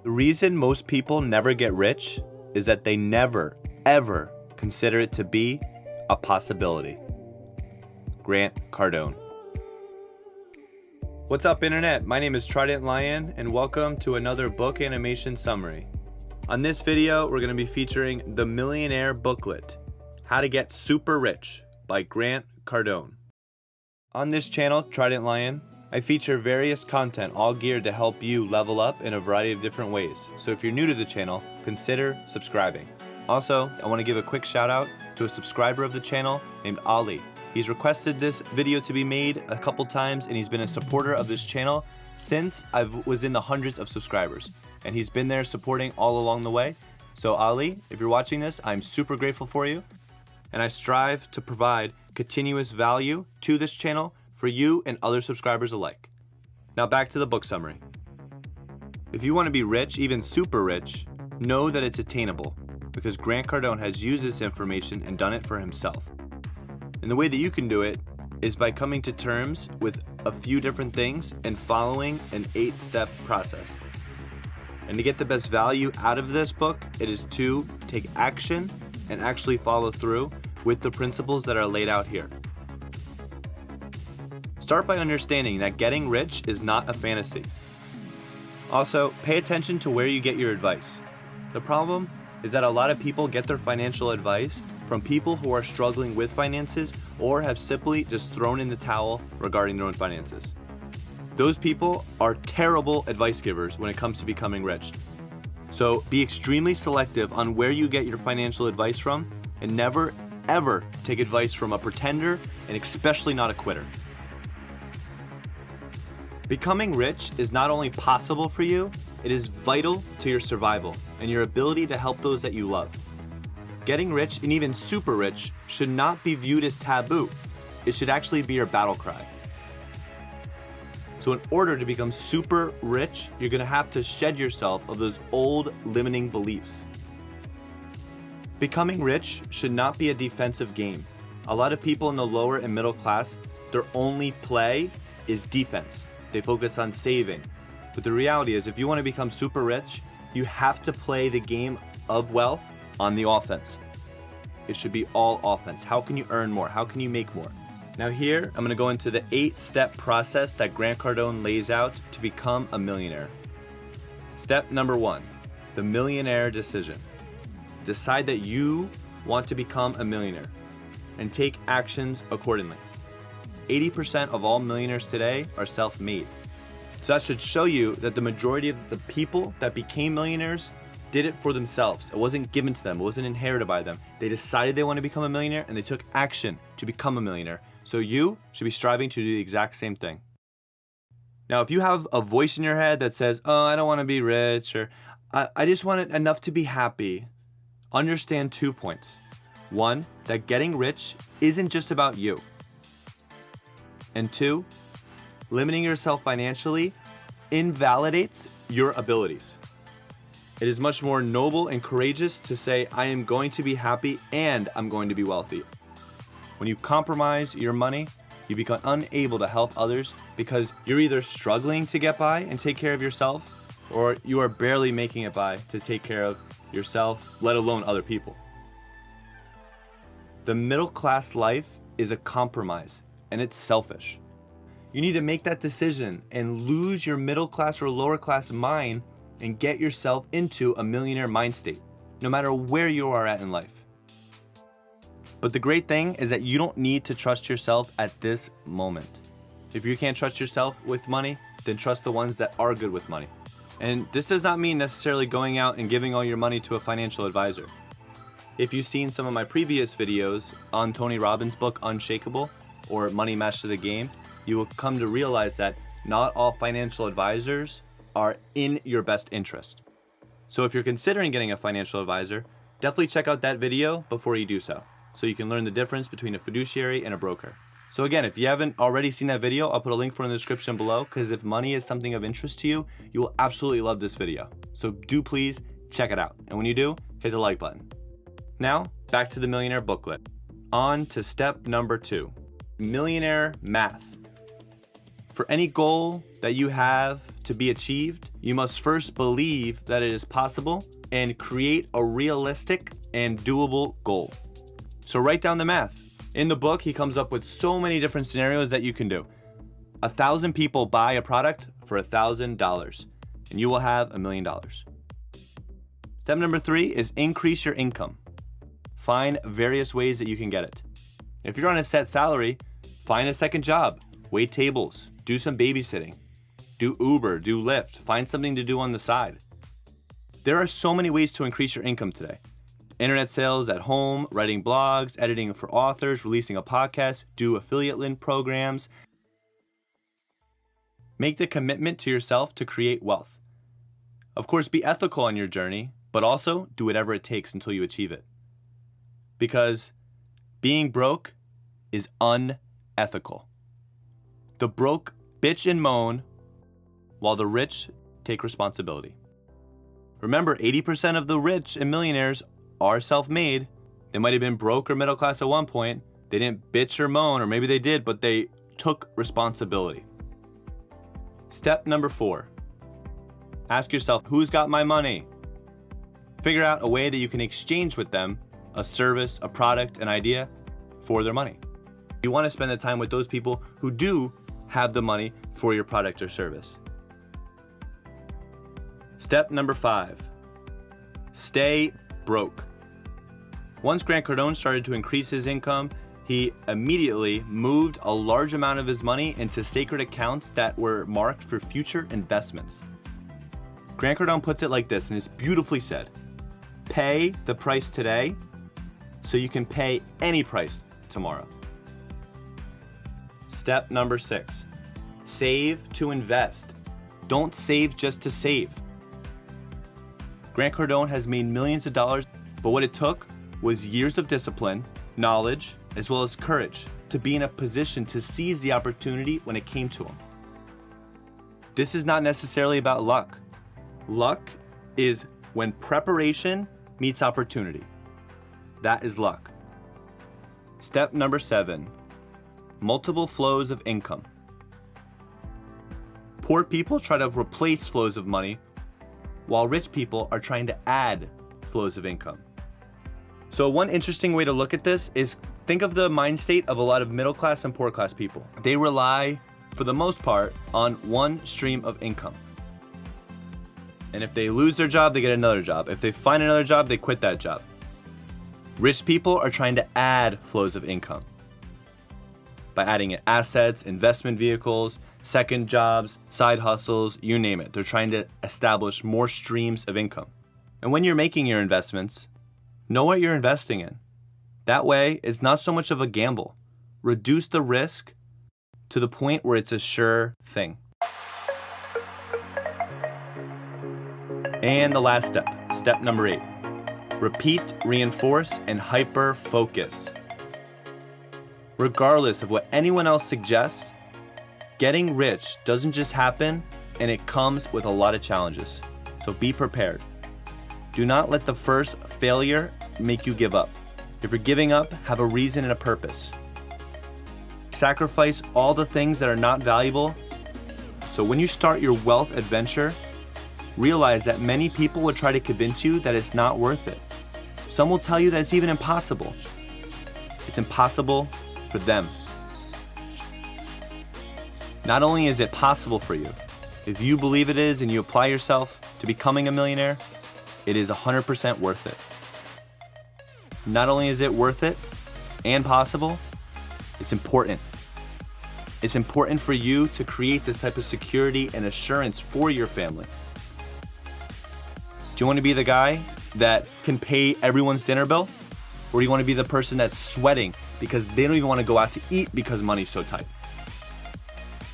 The reason most people never get rich is that they never, ever consider it to be a possibility. Grant Cardone. What's up, Internet? My name is TridentLion, and welcome to another book animation summary. On this video, we're going to be featuring the Millionaire Booklet, How to Get Super Rich by Grant Cardone. On this channel, TridentLion, I feature various content all geared to help you level up in a variety of different ways. So if you're new to the channel, consider subscribing. Also, I want to give a quick shout out to a subscriber of the channel named Ali. He's requested this video to be made a couple times, and he's been a supporter of this channel since I was in the hundreds of subscribers. And he's been there supporting all along the way. So Ali, if you're watching this, I'm super grateful for you. And I strive to provide continuous value to this channel for you and other subscribers alike. Now back to the book summary. If you want to be rich, even super rich, know that it's attainable, because Grant Cardone has used this information and done it for himself. And the way that you can do it is by coming to terms with a few different things and following an 8-step process. And to get the best value out of this book, it is to take action and actually follow through with the principles that are laid out here. Start by understanding that getting rich is not a fantasy. Also, pay attention to where you get your advice. The problem is that a lot of people get their financial advice from people who are struggling with finances or have simply just thrown in the towel regarding their own finances. Those people are terrible advice givers when it comes to becoming rich. So be extremely selective on where you get your financial advice from, and never, ever take advice from a pretender, and especially not a quitter. Becoming rich is not only possible for you, it is vital to your survival and your ability to help those that you love. Getting rich, and even super rich, should not be viewed as taboo. It should actually be your battle cry. So in order to become super rich, you're going to have to shed yourself of those old limiting beliefs. Becoming rich should not be a defensive game. A lot of people in the lower and middle class, their only play is defense. They focus on saving. But the reality is, if you want to become super rich, you have to play the game of wealth on the offense. It should be all offense. How can you earn more? How can you make more? Now here, I'm going to go into the 8-step process that Grant Cardone lays out to become a millionaire. Step number 1, the millionaire decision. Decide that you want to become a millionaire and take actions accordingly. 80% of all millionaires today are self-made. So that should show you that the majority of the people that became millionaires did it for themselves. It wasn't given to them. It wasn't inherited by them. They decided they want to become a millionaire, and they took action to become a millionaire. So you should be striving to do the exact same thing. Now, if you have a voice in your head that says, oh, I don't want to be rich, or I just want it enough to be happy, understand 2 points. 1, that getting rich isn't just about you. And 2, limiting yourself financially invalidates your abilities. It is much more noble and courageous to say, I am going to be happy and I'm going to be wealthy. When you compromise your money, you become unable to help others because you're either struggling to get by and take care of yourself, or you are barely making it by to take care of yourself, let alone other people. The middle class life is a compromise, and it's selfish. You need to make that decision and lose your middle class or lower class mind and get yourself into a millionaire mind state, no matter where you are at in life. But the great thing is that you don't need to trust yourself at this moment. If you can't trust yourself with money, then trust the ones that are good with money. And this does not mean necessarily going out and giving all your money to a financial advisor. If you've seen some of my previous videos on Tony Robbins' book, Unshakeable, or Money Master the Game, you will come to realize that not all financial advisors are in your best interest. So if you're considering getting a financial advisor, definitely check out that video before you do so you can learn the difference between a fiduciary and a broker. So again, if you haven't already seen that video, I'll put a link for it in the description below, because if money is something of interest to you, you will absolutely love this video. So do please check it out. And when you do, hit the like button. Now, back to the Millionaire Booklet. On to step number 2, millionaire math. For any goal that you have to be achieved, you must first believe that it is possible and create a realistic and doable goal. So write down the math. In the book, he comes up with so many different scenarios that you can do. 1,000 people buy a product for $1,000 and you will have $1 million. Step number 3 is increase your income. Find various ways that you can get it. If you're on a set salary, find a second job, wait tables, do some babysitting, do Uber, do Lyft, find something to do on the side. There are so many ways to increase your income today. Internet sales at home, writing blogs, editing for authors, releasing a podcast, do affiliate link programs. Make the commitment to yourself to create wealth. Of course, be ethical on your journey, but also do whatever it takes until you achieve it. Because being broke is unethical. The broke bitch and moan while the rich take responsibility. Remember, 80% of the rich and millionaires are self-made. They might have been broke or middle class at one point. They didn't bitch or moan, or maybe they did, but they took responsibility. Step number 4. Ask yourself, who's got my money? Figure out a way that you can exchange with them a service, a product, an idea for their money. You want to spend the time with those people who do have the money for your product or service. Step number 5. Stay broke. Once Grant Cardone started to increase his income, he immediately moved a large amount of his money into sacred accounts that were marked for future investments. Grant Cardone puts it like this, and it's beautifully said. Pay the price today so you can pay any price tomorrow. Step number 6. Save to invest. Don't save just to save. Grant Cardone has made millions of dollars, but what it took was years of discipline, knowledge, as well as courage to be in a position to seize the opportunity when it came to him. This is not necessarily about luck. Luck is when preparation meets opportunity. That is luck. Step number 7. Multiple flows of income. Poor people try to replace flows of money, while rich people are trying to add flows of income. So one interesting way to look at this is think of the mind state of a lot of middle class and poor class people. They rely, for the most part, on one stream of income. And if they lose their job, they get another job. If they find another job, they quit that job. Rich people are trying to add flows of income by adding assets, investment vehicles, second jobs, side hustles, you name it. They're trying to establish more streams of income. And when you're making your investments, know what you're investing in. That way, it's not so much of a gamble. Reduce the risk to the point where it's a sure thing. And the last step, step number 8. Repeat, reinforce, and hyper-focus. Regardless of what anyone else suggests, getting rich doesn't just happen, and it comes with a lot of challenges. So be prepared. Do not let the first failure make you give up. If you're giving up, have a reason and a purpose. Sacrifice all the things that are not valuable. So when you start your wealth adventure, realize that many people will try to convince you that it's not worth it. Some will tell you that it's even impossible. It's impossible for them. Not only is it possible for you, if you believe it is and you apply yourself to becoming a millionaire, it is 100% worth it. Not only is it worth it and possible, it's important. It's important for you to create this type of security and assurance for your family. Do you want to be the guy that can pay everyone's dinner bill? Or do you want to be the person that's sweating because they don't even want to go out to eat because money's so tight?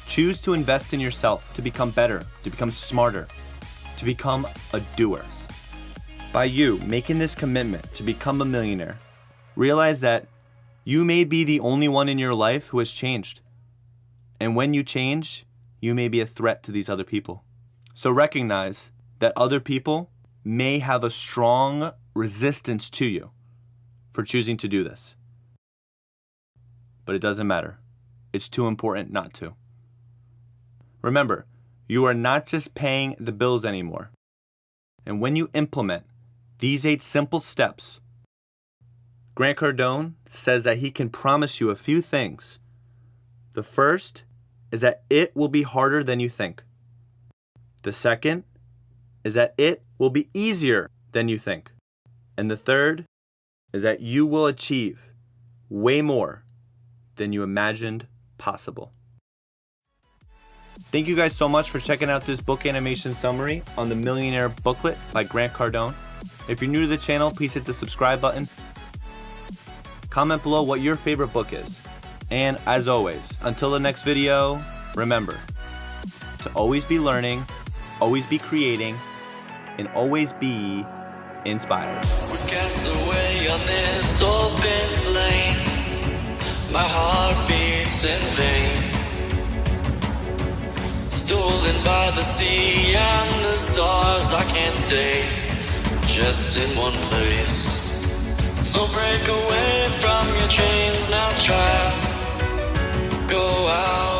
Choose to invest in yourself, to become better, to become smarter, to become a doer. By you making this commitment to become a millionaire, realize that you may be the only one in your life who has changed. And when you change, you may be a threat to these other people. So recognize that other people may have a strong resistance to you for choosing to do this. But it doesn't matter. It's too important not to. Remember, you are not just paying the bills anymore. And when you implement these 8 simple steps, Grant Cardone says that he can promise you a few things. The first is that it will be harder than you think. The second is that it will be easier than you think. And the third is that you will achieve way more than you imagined possible. Thank you guys so much for checking out this book animation summary on the Millionaire Booklet by Grant Cardone. If you're new to the channel, please hit the subscribe button. Comment below what your favorite book is. And as always, until the next video, remember to always be learning, always be creating, and always be inspired. We cast away on this open plain. My heart beats in vain. Stolen by the sea and the stars, I can't stay just in one place. So break away from your chains now, child. Go out.